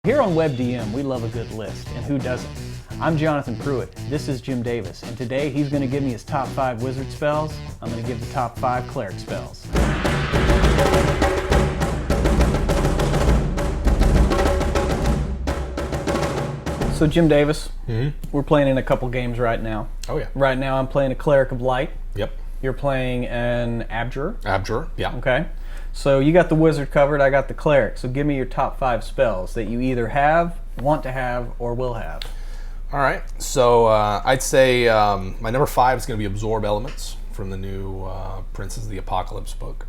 Here on WebDM, we love a good list, and who doesn't? I'm Jonathan Pruitt, this is Jim Davis, and today he's going to give me his top 5 wizard spells. I'm going to give the top 5 cleric spells. So Jim Davis, we're playing in a couple games right now. Oh yeah. Right now I'm playing a Cleric of Light. Yep. You're playing an Abjurer. Abjurer, yeah. Okay. So you got the wizard covered, I got the cleric. So give me your top 5 spells that you either have, want to have, or will have. All right. So I'd say my number 5 is going to be Absorb Elements from the new Princes of the Apocalypse book.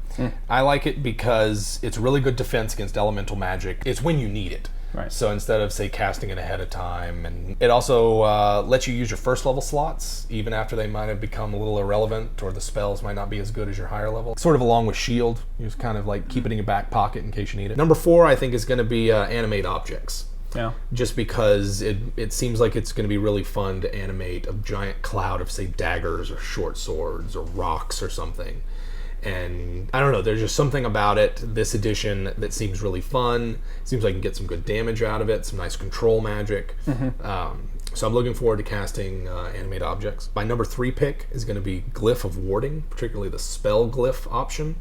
I like it because it's really good defense against elemental magic. It's when you need it. Right. So instead of, say, casting it ahead of time, and it also lets you use your first level slots, even after they might have become a little irrelevant, or the spells might not be as good as your higher level. Sort of along with Shield, you just kind of like keep it in your back pocket in case you need it. Number 4, I think, is going to be Animate Objects. Yeah. Just because it seems like it's going to be really fun to animate a giant cloud of, say, daggers or short swords or rocks or something. And I don't know, there's just something about it, this edition, that seems really fun. It seems like I can get some good damage out of it, some nice control magic. So I'm looking forward to casting Animate Objects. My number 3 pick is going to be Glyph of Warding, particularly the Spell Glyph option.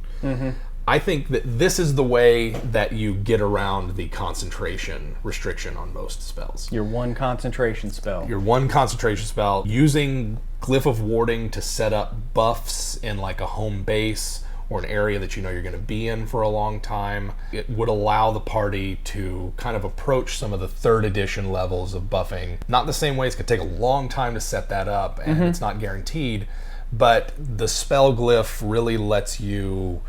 I think that this is the way that you get around the concentration restriction on most spells. Your one concentration spell. Your one concentration spell, using Glyph of Warding to set up buffs in like a home base or an area that you know you're going to be in for a long time. It would allow the party to kind of approach some of the 3rd edition levels of buffing. Not the same way, it's going to take a long time to set that up, and it's not guaranteed, but the spell glyph really lets you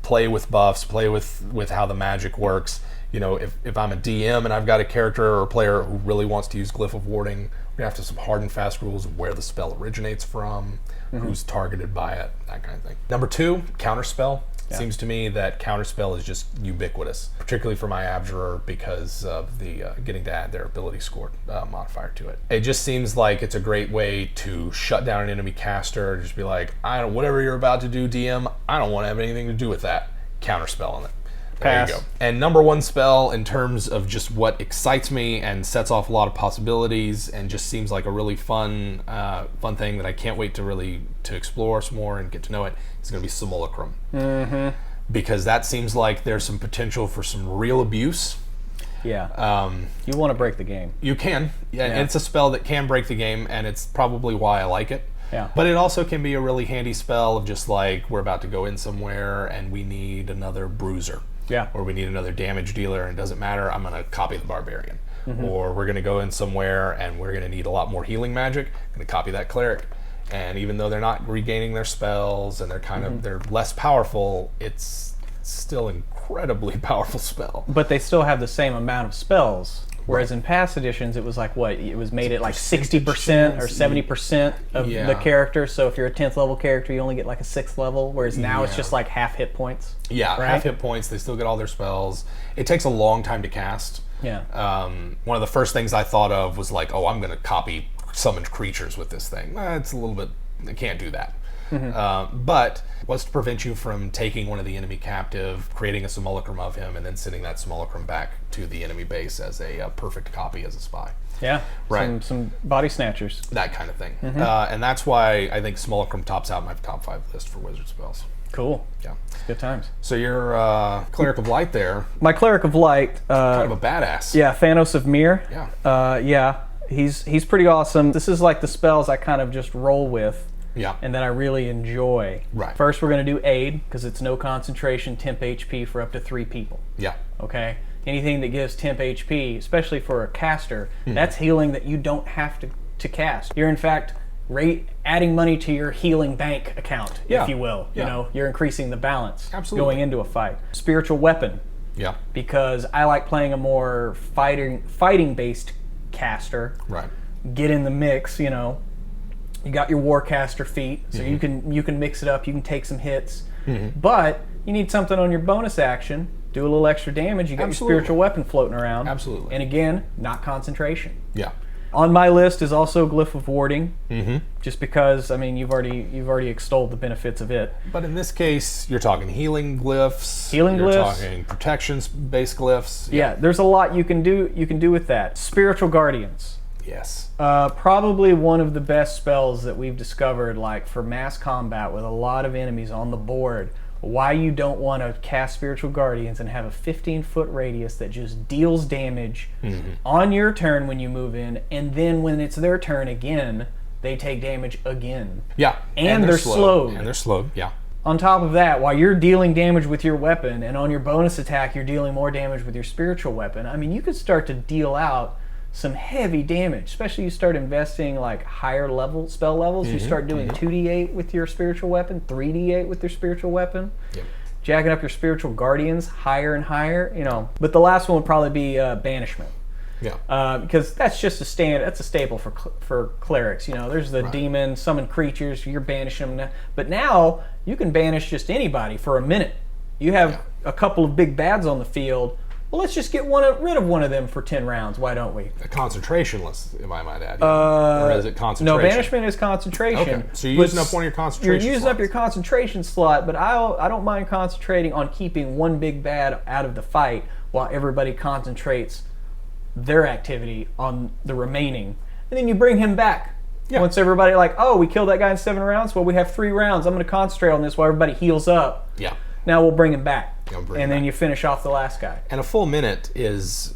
play with buffs, play with how the magic works. You know, if I'm a DM and I've got a character or a player who really wants to use Glyph of Warding, we have to have some hard and fast rules of where the spell originates from, who's targeted by it, that kind of thing. Number 2, Counterspell. It seems to me that Counterspell is just ubiquitous, particularly for my Abjurer because of the getting to add their ability score modifier to it. It just seems like it's a great way to shut down an enemy caster, just be like, whatever you're about to do, DM, I don't want to have anything to do with that. Counterspell on it. There you go. And number 1 spell in terms of just what excites me and sets off a lot of possibilities and just seems like a really fun thing that I can't wait to explore some more and get to know it, is going to be Simulacrum. Because that seems like there's some potential for some real abuse. Yeah. You want to break the game. You can. Yeah. And it's a spell that can break the game, and it's probably why I like it. Yeah. But it also can be a really handy spell of just like, we're about to go in somewhere and we need another bruiser. Yeah. Or we need another damage dealer, and it doesn't matter, I'm going to copy the Barbarian. Or we're going to go in somewhere and we're going to need a lot more healing magic, I'm going to copy that Cleric. And even though they're not regaining their spells and they're kind of, they're less powerful, it's still an incredibly powerful spell. But they still have the same amount of spells. Whereas in past editions, it was like what? It was made at like 60% or 70% of the character. So if you're a 10th level character, you only get like a 6th level. Whereas now it's just like half hit points. Yeah, right? half hit points. They still get all their spells. It takes a long time to cast. Yeah. One of the first things I thought of was like, I'm going to copy summoned creatures with this thing. It's a little bit, I can't do that. But what's to prevent you from taking one of the enemy captive, creating a simulacrum of him, and then sending that simulacrum back to the enemy base as a perfect copy as a spy? Yeah, right. Some body snatchers. That kind of thing. And that's why I think simulacrum tops out my top 5 list for wizard spells. Cool. Yeah. Good times. So your Cleric of Light there. My Cleric of Light. Kind of a badass. Yeah, Thanos of Mir. Yeah. Yeah, he's pretty awesome. This is like the spells I kind of just roll with. Yeah. And that I really enjoy. Right. First, we're going to do Aid, because it's no concentration, temp HP for up to 3 people. Yeah. Okay? Anything that gives temp HP, especially for a caster, that's healing that you don't have to cast. You're, in fact, adding money to your healing bank account, if you will. You know, you're increasing the balance going into a fight. Spiritual Weapon. Yeah. Because I like playing a more fighting-based caster. Right. Get in the mix, you know. You got your Warcaster feat, so you can mix it up. You can take some hits, but you need something on your bonus action. Do a little extra damage. You got your spiritual weapon floating around. Absolutely. And again, not concentration. Yeah. On my list is also Glyph of Warding, just because, I mean, you've already extolled the benefits of it. But in this case, you're talking healing glyphs. You're talking protections-based glyphs. Yeah, there's a lot you can do with that. Spiritual Guardians. Yes. Probably one of the best spells that we've discovered, like for mass combat with a lot of enemies on the board. Why you don't want to cast Spiritual Guardians and have a 15-foot radius that just deals damage on your turn when you move in, and then when it's their turn again, they take damage again. Yeah. And they're slowed. And they're slowed, yeah. On top of that, while you're dealing damage with your weapon, and on your bonus attack you're dealing more damage with your spiritual weapon, I mean, you could start to deal out some heavy damage, especially you start investing like higher level spell levels. You start doing 2d8 with your spiritual weapon, 3d8 with your spiritual weapon, jacking up your spiritual guardians higher and higher, you know. But the last one would probably be banishment. Yeah. Because that's just that's a staple for clerics. You know, there's the demon, summon creatures, you're banishing them. But now you can banish just anybody for a minute. You have a couple of big bads on the field. Well, let's just get rid of one of them for 10 rounds. Why don't we? A concentration list, if I might add. Or is it concentration? No, banishment is concentration. Okay, so you're using up one of your concentration You're using slots. up your concentration slot, but I don't mind concentrating on keeping one big bad out of the fight while everybody concentrates their activity on the remaining. And then you bring him back. Yeah. Once everybody we killed that guy in 7 rounds. Well, we have 3 rounds. I'm going to concentrate on this while everybody heals up. Yeah. Now we'll bring him back. And then you finish off the last guy. And a full minute is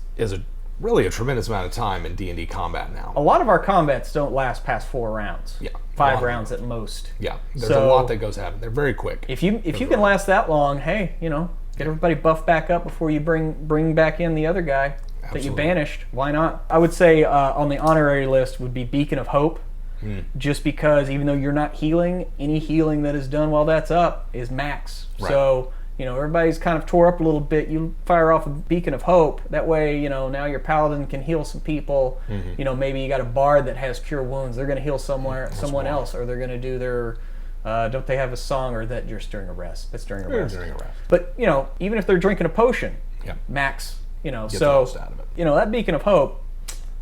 really a tremendous amount of time in D&D combat now. A lot of our combats don't last past 4 rounds. Yeah. 5 rounds at most. Yeah. There's a lot that goes happen. They're very quick. If you can last that long, hey, you know, get everybody buffed back up before you bring back in the other guy that you banished. Why not? I would say on the honorary list would be Beacon of Hope. Just because even though you're not healing, any healing that is done while that's up is max. Right. So, you know, everybody's kind of tore up a little bit. You fire off a Beacon of Hope. That way, you know, now your paladin can heal some people. You know, maybe you got a bard that has Cure Wounds. They're going to heal someone else, or they're going to do their... don't they have a song, or that just during a rest? That's during a rest. During a rest. But, you know, even if they're drinking a potion, max, you know, get the most out of it. You know, that Beacon of Hope,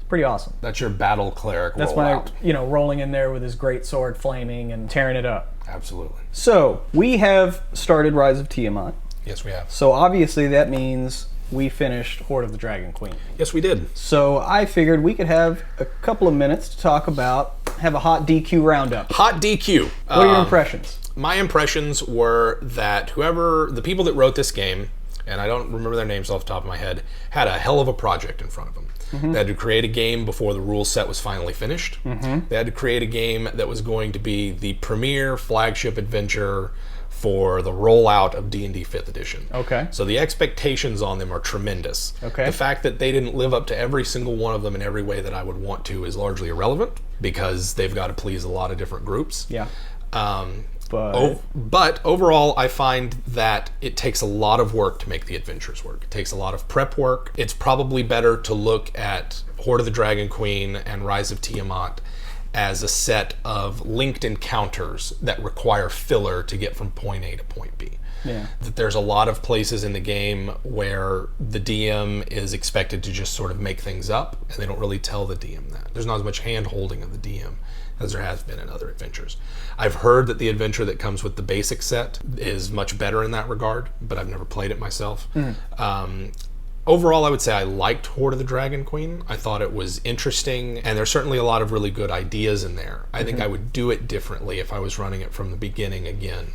pretty awesome. That's your battle cleric. That's why, you know, rolling in there with his great sword flaming and tearing it up. Absolutely. So we have started Rise of Tiamat. Yes, we have. So obviously that means we finished Hoard of the Dragon Queen. Yes, we did. So I figured we could have a couple of minutes to talk about, have a hot DQ roundup. Hot DQ. What are your impressions? My impressions were that the people that wrote this game, and I don't remember their names off the top of my head, had a hell of a project in front of them. They had to create a game before the rule set was finally finished. They had to create a game that was going to be the premier flagship adventure for the rollout of D&D 5th edition. Okay. So the expectations on them are tremendous. Okay. The fact that they didn't live up to every single one of them in every way that I would want to is largely irrelevant, because they've got to please a lot of different groups. Yeah. But overall, I find that it takes a lot of work to make the adventures work. It takes a lot of prep work. It's probably better to look at Hoard of the Dragon Queen and Rise of Tiamat as a set of linked encounters that require filler to get from point A to point B. Yeah. That there's a lot of places in the game where the DM is expected to just sort of make things up, and they don't really tell the DM that. There's not as much hand-holding of the DM as there has been in other adventures. I've heard that the adventure that comes with the basic set is much better in that regard, but I've never played it myself. Overall, I would say I liked Hoard of the Dragon Queen. I thought it was interesting, and there's certainly a lot of really good ideas in there. I think I would do it differently if I was running it from the beginning again.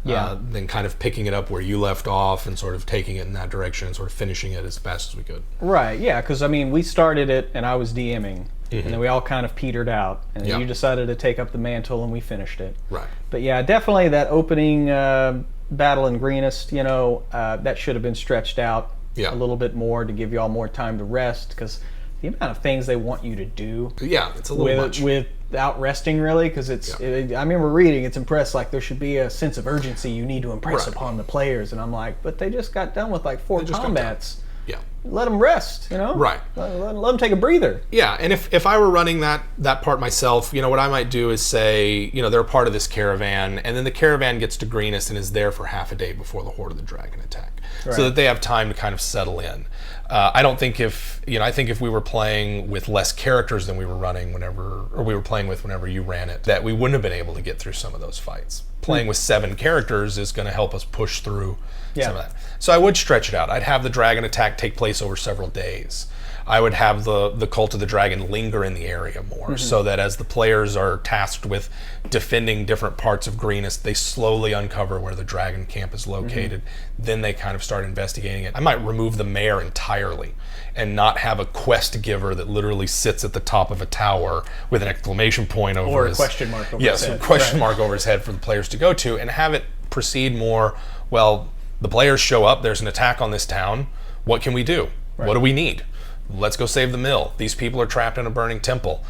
Than kind of picking it up where you left off and sort of taking it in that direction and sort of finishing it as fast as we could. Right, yeah, because I mean, we started it and I was DMing, and then we all kind of petered out, and then you decided to take up the mantle and we finished it. Right. But yeah, definitely that opening battle in Greenest, you know, that should have been stretched out a little bit more to give you all more time to rest, because the amount of things they want you to do. Yeah, it's a little much. Without resting, really, because I remember reading, it's impressed, like there should be a sense of urgency you need to impress upon the players, and I'm like, but they just got done with like 4 combats. Yeah. Let them rest, you know? Right. Let them take a breather. Yeah, and if I were running that part myself, you know, what I might do is say, you know, they're part of this caravan, and then the caravan gets to Greenest and is there for half a day before the Hoard of the Dragon attack. Right. So that they have time to kind of settle in. I don't think I think if we were playing with less characters than we were running whenever you ran it, that we wouldn't have been able to get through some of those fights. Playing with 7 characters is going to help us push through some of that. So I would stretch it out. I'd have the dragon attack take place over several days. I would have the Cult of the Dragon linger in the area more, so that as the players are tasked with defending different parts of Greenest, they slowly uncover where the dragon camp is located. Then they kind of start investigating it. I might remove the mayor entirely and not have a quest giver that literally sits at the top of a tower with an exclamation point over his... Or a question mark over his head. Yes, a question mark over his head for the players to go to, and have it proceed more, well, the players show up, there's an attack on this town, what can we do? What do we need? Let's go save the mill. These people are trapped in a burning temple.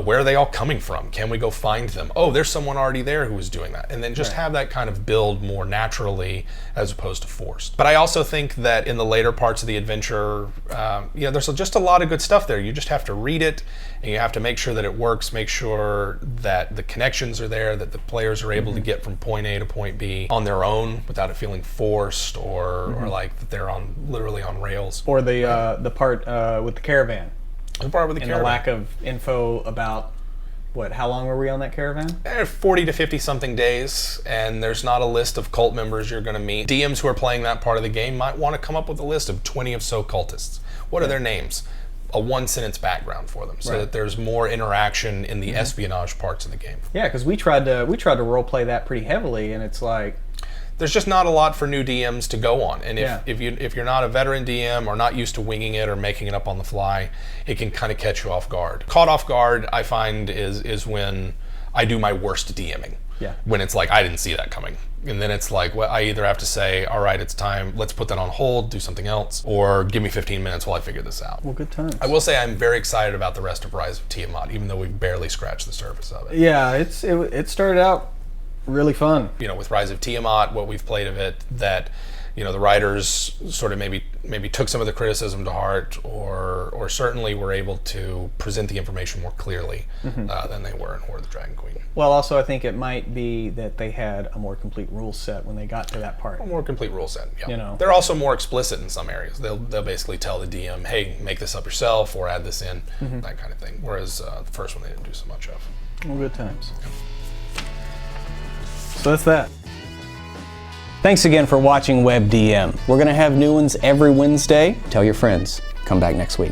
Where are they all coming from? Can we go find them? Oh, there's someone already there who was doing that. And then just have that kind of build more naturally as opposed to forced. But I also think that in the later parts of the adventure, there's just a lot of good stuff there. You just have to read it, and you have to make sure that it works, make sure that the connections are there, that the players are able to get from point A to point B on their own without it feeling forced or like that they're literally on rails. Or the part with the caravan. The part with the caravan. And the lack of info about, how long were we on that caravan? 40 to 50 something days, and there's not a list of cult members you're going to meet. DMs who are playing that part of the game might want to come up with a list of 20 of so cultists. What are their names? A 1-sentence background for them, so that there's more interaction in the espionage parts of the game. Yeah, because we tried to role play that pretty heavily, and it's like, there's just not a lot for new DMs to go on, and if you're not a veteran DM or not used to winging it or making it up on the fly, it can kind of catch you off guard. Caught off guard, I find, is when I do my worst DMing. Yeah. When it's like, I didn't see that coming. And then it's like, well, I either have to say, all right, it's time, let's put that on hold, do something else, or give me 15 minutes while I figure this out. Well, good times. I will say I'm very excited about the rest of Rise of Tiamat, even though we've barely scratched the surface of it. Yeah, it started out really fun. With Rise of Tiamat, what we've played of it, that the writers sort of maybe took some of the criticism to heart, or certainly were able to present the information more clearly than they were in Hoard the Dragon Queen. Well, also I think it might be that they had a more complete rule set when they got to that part. A more complete rule set, yeah. They're also more explicit in some areas. They'll basically tell the DM, hey, make this up yourself or add this in, that kind of thing. Whereas the first one they didn't do so much of. Well, good times. Yeah. So that's that. Thanks again for watching WebDM. We're going to have new ones every Wednesday. Tell your friends. Come back next week.